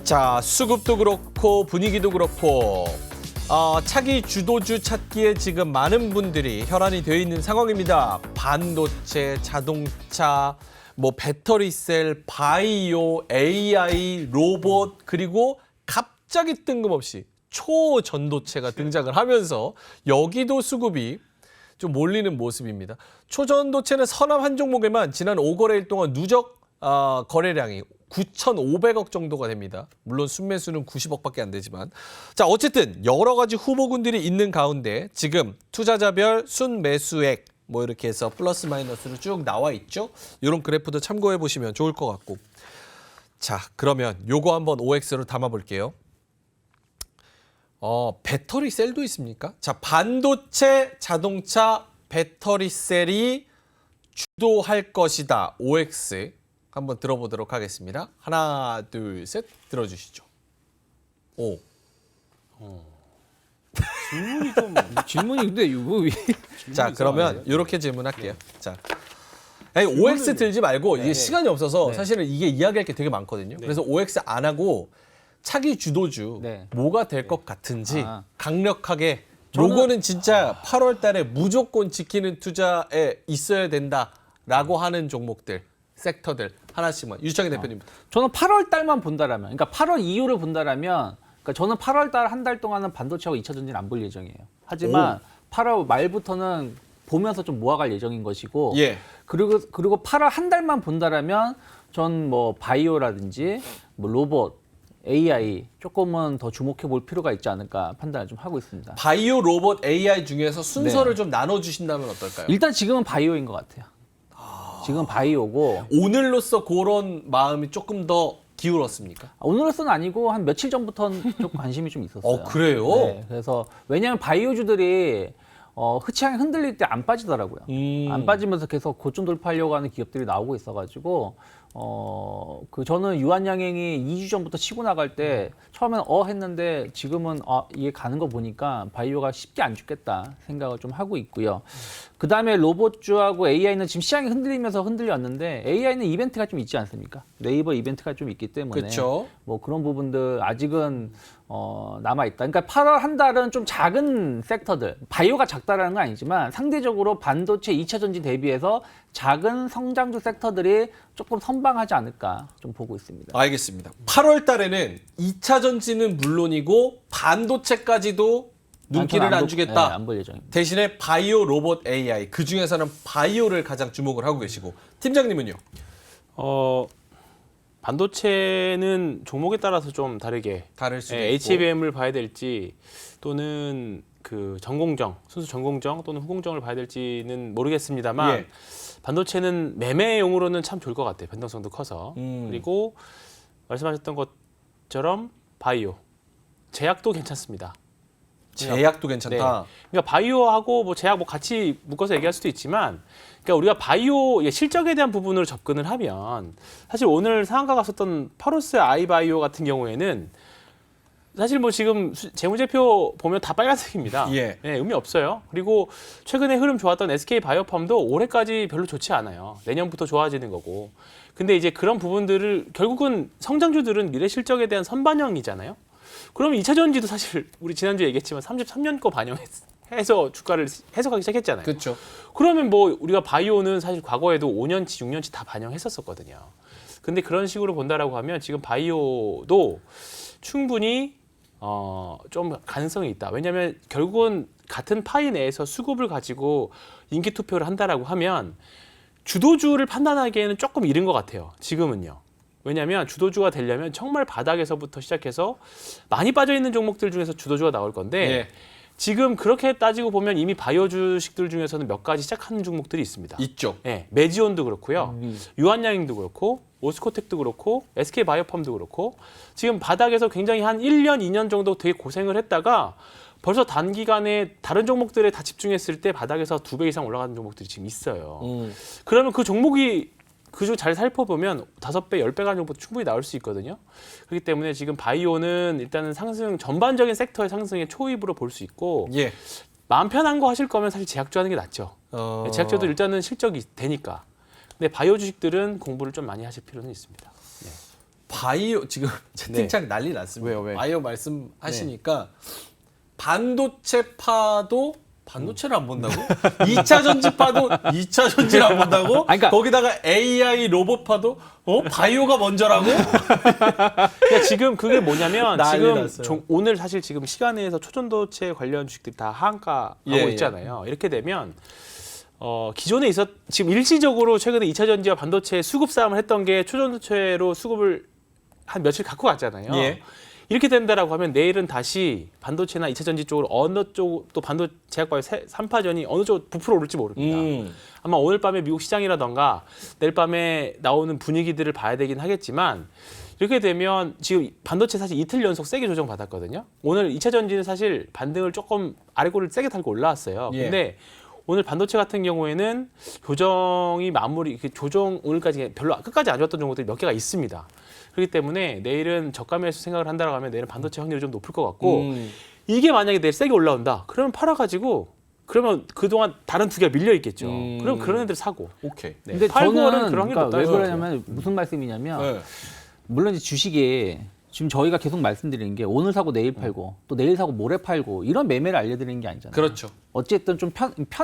자, 수급도 그렇고 분위기도 그렇고 차기 주도주 찾기에 지금 많은 분들이 혈안이 되어 있는 상황입니다. 반도체, 자동차, 뭐 배터리셀, 바이오, AI, 로봇, 그리고 갑자기 뜬금없이 초전도체가 등장을 하면서 여기도 수급이 좀 몰리는 모습입니다. 초전도체는 서남 한 종목에만 지난 5거래일 동안 누적 거래량이 9,500억 정도가 됩니다. 물론 순매수는 90억밖에 안 되지만. 자, 어쨌든 여러 가지 후보군들이 있는 가운데 지금 투자자별 순매수액 뭐 이렇게 해서 플러스 마이너스로 쭉 나와 있죠. 이런 그래프도 참고해 보시면 좋을 것 같고. 자, 그러면 요거 한번 OX로 담아 볼게요. 배터리 셀도 있습니까? 자, 반도체, 자동차, 배터리 셀이 주도할 것이다. OX. 한번 들어보도록 하겠습니다. 하나, 둘, 셋 들어주시죠. 오. 질문이 근데 이거 자, 그러면 이렇게 질문할게요. 자, 아니, OX 들지 말고 이게 시간이 없어서 사실은 이게 이야기할 게 되게 많거든요. 그래서 OX 안 하고 차기 주도주 뭐가 될 것 같은지 강력하게 요거는 진짜 8월 달에 무조건 지키는 투자에 있어야 된다라고 하는 종목들, 섹터들 하나씩만. 유창희 대표님. 저는 8월 달만 본다라면, 그러니까 8월 이후를 본다라면, 그러니까 저는 8월 달 한 달 동안은 반도체하고 2차 전지는 안 볼 예정이에요. 하지만 8월 말부터는 보면서 좀 모아갈 예정인 것이고, 그리고 8월 한 달만 본다라면 전 뭐 바이오라든지 뭐 로봇, AI 조금은 더 주목해 볼 필요가 있지 않을까 판단을 좀 하고 있습니다. 바이오, 로봇, AI 중에서 순서를 좀 나눠 주신다면 어떨까요? 일단 지금은 바이오인 것 같아요. 지금 바이오고 오늘로써 그런 마음이 조금 더 기울었습니까? 오늘로서는 아니고 한 며칠 전부터는 좀 관심이 좀 있었어요. 그래요? 네, 그래서 왜냐하면 바이오주들이 흐창이 흔들릴 때 안 빠지더라고요. 안 빠지면서 계속 고점 돌파하려고 하는 기업들이 나오고 있어가지고 저는 유한양행이 2주 전부터 치고 나갈 때 처음엔 했는데 지금은 이게 가는 거 보니까 바이오가 쉽게 안 죽겠다 생각을 좀 하고 있고요. 그 다음에 로봇주하고 AI는 지금 시장이 흔들리면서 흔들렸는데 AI는 이벤트가 좀 있지 않습니까? 네이버 이벤트가 좀 있기 때문에 그쵸. 뭐 그런 부분들 아직은 남아 있다. 그러니까 8월 한 달은 좀 작은 섹터들, 바이오가 작다라는 건 아니지만 상대적으로 반도체 2차 전지 대비해서 작은 성장주 섹터들이 조금 선방하지 않을까 좀 보고 있습니다. 알겠습니다. 8월 달에는 2차 전지는 물론이고 반도체까지도 눈길을 안 주겠다. 네, 안 볼 예정입니다. 대신에 바이오, 로봇, AI 그 중에서는 바이오를 가장 주목을 하고 계시고 팀장님은요? 반도체는 종목에 따라서 좀 다르게 다를 수도 있고. HBM을 봐야 될지 또는 그 전공정, 순수 전공정 또는 후공정을 봐야 될지는 모르겠습니다만 반도체는 매매용으로는 참 좋을 것 같아요. 변동성도 커서. 그리고 말씀하셨던 것처럼 바이오, 제약도 괜찮습니다. 제약도 괜찮다. 그러니까 바이오하고 뭐 제약 뭐 같이 묶어서 얘기할 수도 있지만, 그러니까 우리가 바이오 실적에 대한 부분으로 접근을 하면 사실 오늘 상한가 갔었던 파로스 아이바이오 같은 경우에는 사실 뭐 지금 재무제표 보면 다 빨간색입니다. 의미 없어요. 그리고 최근에 흐름 좋았던 SK 바이오팜도 올해까지 별로 좋지 않아요. 내년부터 좋아지는 거고. 근데 이제 그런 부분들을 결국은 성장주들은 미래 실적에 대한 선반영이잖아요. 그러면 2차 전지도 사실 우리 지난주에 얘기했지만 33년 거 반영해서 주가를 해석하기 시작했잖아요. 그렇죠. 그러면 뭐 우리가 바이오는 사실 과거에도 5년치, 6년치 다 반영했었거든요. 근데 그런 식으로 본다라고 하면 지금 바이오도 충분히 좀 가능성이 있다. 왜냐하면 결국은 같은 파이 내에서 수급을 가지고 인기 투표를 한다라고 하면 주도주를 판단하기에는 조금 이른 것 같아요. 지금은요. 왜냐하면 주도주가 되려면 정말 바닥에서부터 시작해서 많이 빠져있는 종목들 중에서 주도주가 나올 건데 지금 그렇게 따지고 보면 이미 바이오 주식들 중에서는 몇 가지 시작하는 종목들이 있습니다. 있죠. 메지온도 그렇고요. 유한양행도 그렇고 오스코텍도 그렇고 SK 바이오팜도 그렇고 지금 바닥에서 굉장히 한 1년, 2년 정도 되게 고생을 했다가 벌써 단기간에 다른 종목들에 다 집중했을 때 바닥에서 2배 이상 올라가는 종목들이 지금 있어요. 그러면 그 종목이 그중 잘 살펴보면 5배, 10배 가는 정도 충분히 나올 수 있거든요. 그렇기 때문에 지금 바이오는 일단은 상승, 전반적인 섹터의 상승의 초입으로 볼 수 있고 마음 편한 거 하실 거면 사실 제약주 하는 게 낫죠. 제약주도 일단은 실적이 되니까. 근데 바이오 주식들은 공부를 좀 많이 하실 필요는 있습니다. 바이오 지금 채팅창 난리 났습니다. 왜요? 바이오 말씀하시니까 반도체파도 반도체를 안 본다고? 2차 전지파도 2차 전지를 안 본다고? 아니, 그러니까 거기다가 AI 로봇파도 바이오가 먼저라고? 그러니까 지금 그게 뭐냐면 난리 지금 났어요. 오늘 사실 지금 시간에서 초전도체 관련 주식들이 다 하한가하고 예, 있잖아요. 이렇게 되면 기존에 지금 일시적으로 최근에 2차 전지와 반도체 수급 싸움을 했던 게 초전도체로 수급을 한 며칠 갖고 갔잖아요. 예. 이렇게 된다라고 하면 내일은 다시 반도체나 2차 전지 쪽으로 어느 쪽 또 제약바이오 3파전이 어느 쪽 부풀어 오를지 모릅니다. 아마 오늘 밤에 미국 시장이라던가 내일 밤에 나오는 분위기들을 봐야 되긴 하겠지만 이렇게 되면 지금 반도체 사실 이틀 연속 세게 조정받았거든요. 오늘 2차 전지는 사실 반등을 조금 아래골을 세게 달고 올라왔어요. 예. 근데 오늘 반도체 같은 경우에는 조정이 조정 오늘까지 별로 끝까지 안 좋았던 종목들이 몇 개가 있습니다. 그렇기 때문에 내일은 저가 매수 생각을 한다고 하면 내일은 반도체 확률이 좀 높을 것 같고 이게 만약에 내일 세게 올라온다. 그러면 팔아가지고 그러면 그동안 다른 두 개가 밀려 있겠죠. 그럼 그런 애들 사고. 오케이. 네. 근데 팔고는 저는 그런 확률이 그러니까 높다. 왜 해서 그러냐면 무슨 말씀이냐면 네. 물론 이제 주식이 지금 저희가 계속 말씀드리는 게 오늘 사고 내일 팔고 또 내일 사고 모레 팔고 이런 매매를 알려드리는 게 아니잖아요. 그렇죠. 어쨌든 좀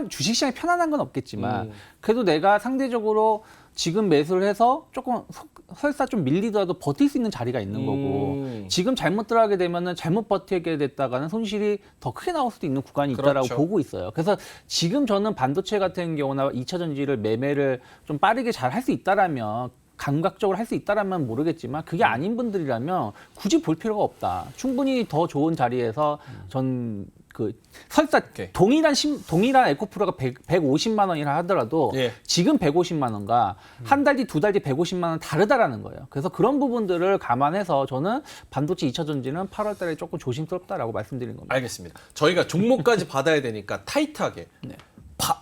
주식시장이 편안한 건 없겠지만 그래도 내가 상대적으로 지금 매수를 해서 조금 설사 좀 밀리더라도 버틸 수 있는 자리가 있는 거고 지금 잘못 들어가게 되면은 잘못 버티게 됐다가는 손실이 더 크게 나올 수도 있는 구간이 있다라고 그렇죠. 보고 있어요. 그래서 지금 저는 반도체 같은 경우나 2차 전지를 매매를 좀 빠르게 잘 할 수 있다라면 감각적으로 할 수 있다라면 모르겠지만 그게 아닌 분들이라면 굳이 볼 필요가 없다. 충분히 더 좋은 자리에서 전 설사 오케이. 동일한 에코프로가 150만 원이라 하더라도 예. 지금 150만 원과 한 달 뒤, 두 달 뒤 150만 원 다르다라는 거예요. 그래서 그런 부분들을 감안해서 저는 반도체 2차 전지는 8월 달에 조금 조심스럽다라고 말씀드린 겁니다. 알겠습니다. 저희가 종목까지 받아야 되니까 타이트하게. 네.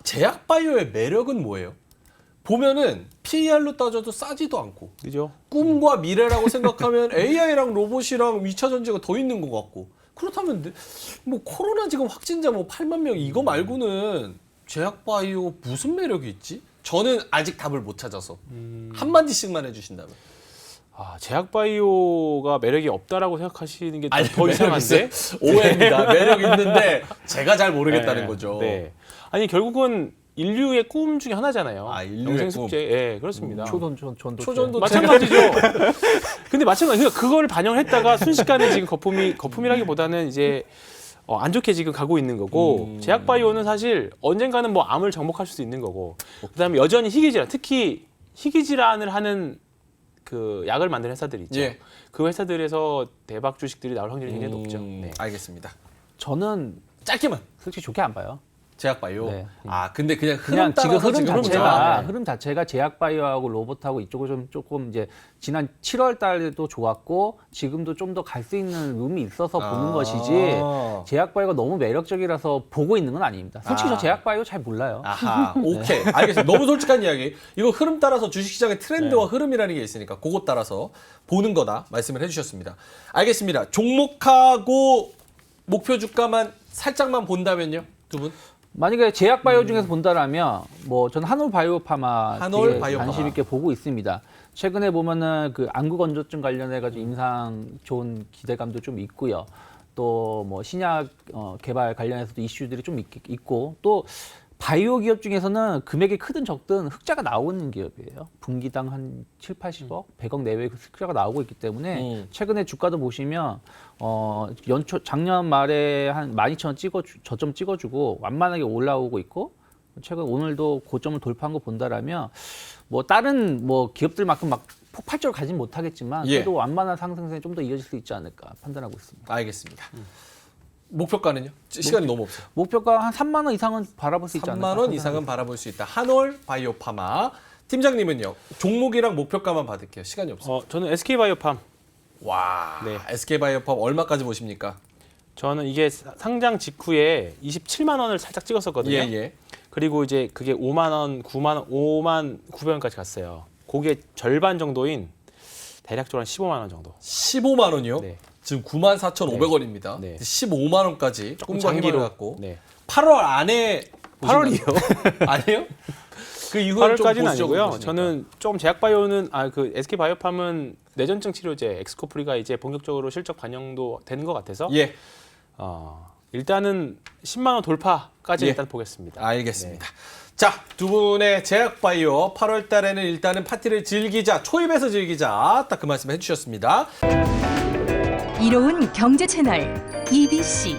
제약바이오의 매력은 뭐예요? 보면은 PER로 따져도 싸지도 않고 그죠? 꿈과 미래라고 생각하면 AI랑 로봇이랑 2차 전지가 더 있는 것 같고 그렇다면 뭐 코로나 지금 확진자 뭐 8만 명 이거 말고는 제약바이오 무슨 매력이 있지? 저는 아직 답을 못 찾아서 한마디씩만 해주신다면. 제약바이오가 매력이 없다라고 생각하시는 게 아니, 더 매력 이상한데? 있어요. 오해입니다. 매력 있는데 제가 잘 모르겠다는 네, 거죠. 네. 아니 결국은 인류의 꿈 중에 하나잖아요. 인류의 영생 숙제. 예, 그렇습니다. 초전도 마찬가지죠. 근데 그러니까 그걸 반영을 했다가 순식간에 지금 거품이라기보다는 이제 안 좋게 지금 가고 있는 거고 제약바이오는 사실 언젠가는 뭐 암을 정복할 수도 있는 거고 그다음에 여전히 희귀질환 특히 희귀질환을 하는 그 약을 만드는 회사들 있죠. 예. 그 회사들에서 대박 주식들이 나올 확률이 굉장히 높죠. 네. 알겠습니다. 저는 짧게만 솔직히 좋게 안 봐요. 제약바이오. 네. 근데 그냥 그냥 지금 따라서 흐름 자체가 제약바이오하고 로봇하고 이쪽을 조금 이제 지난 7월 달에도 좋았고 지금도 좀 더 갈 수 있는 룸이 있어서 보는 것이지 제약바이오가 너무 매력적이라서 보고 있는 건 아닙니다. 솔직히 저 제약바이오 잘 몰라요. 아하, 오케이. 알겠습니다. 너무 솔직한 이야기. 이거 흐름 따라서 주식시장의 트렌드와 흐름이라는 게 있으니까 그것 따라서 보는 거다 말씀을 해주셨습니다. 알겠습니다. 종목하고 목표 주가만 살짝만 본다면요, 두 분? 만약에 제약바이오 중에서 본다라면 뭐 저는 한올바이오파마 관심 있게 보고 있습니다. 최근에 보면은 그 안구 건조증 관련해 가지고 임상 좋은 기대감도 좀 있고요. 또 뭐 신약 개발 관련해서도 이슈들이 좀 있고 또 바이오 기업 중에서는 금액이 크든 적든 흑자가 나오는 기업이에요. 분기당 한 7, 80억, 100억 내외의 흑자가 나오고 있기 때문에 최근에 주가도 보시면 작년 말에 한 12,000원 저점 찍어주고 완만하게 올라오고 있고 최근 오늘도 고점을 돌파한 거 본다라면 뭐 다른 뭐 기업들만큼 막 폭발적으로 가진 못하겠지만 그래도 완만한 상승세는 좀 더 이어질 수 있지 않을까 판단하고 있습니다. 알겠습니다. 목표가는요? 시간이 너무 없어요. 목표가 한 3만 원 이상은 바라볼 수 있지 않을까? 3만 원 이상은 바라볼 수 있다. 한올 바이오파마. 팀장님은요? 종목이랑 목표가만 받을게요. 시간이 없어요. 저는 SK바이오팜. 와, 네. SK바이오팜 얼마까지 보십니까? 저는 이게 상장 직후에 27만 원을 살짝 찍었었거든요. 예. 그리고 이제 그게 5만 원, 5만 900원까지 갔어요. 그게 절반 정도인 대략적으로 한 15만 원 정도. 15만 원이요? 네. 지금 94,500원입니다. 네. 15만 원까지 조금 꿈과 희망을 장기로. 갖고 네. 8월 안에 8월이요? 아니에요? 그 이후에는 좀 8월까지는 보수적으로 아니고요. 보시니까. 저는 좀 제약바이오는 그 SK 바이오팜은 뇌전증 치료제 엑스코프리가 이제 본격적으로 실적 반영도 되는 것 같아서 예, 일단은 10만 원 돌파까지 예. 일단 보겠습니다. 알겠습니다. 자, 두 분의 제약바이오 8월 달에는 일단은 파티를 즐기자, 초입에서 즐기자, 딱 그 말씀 해주셨습니다. 이로운 경제 채널 EBC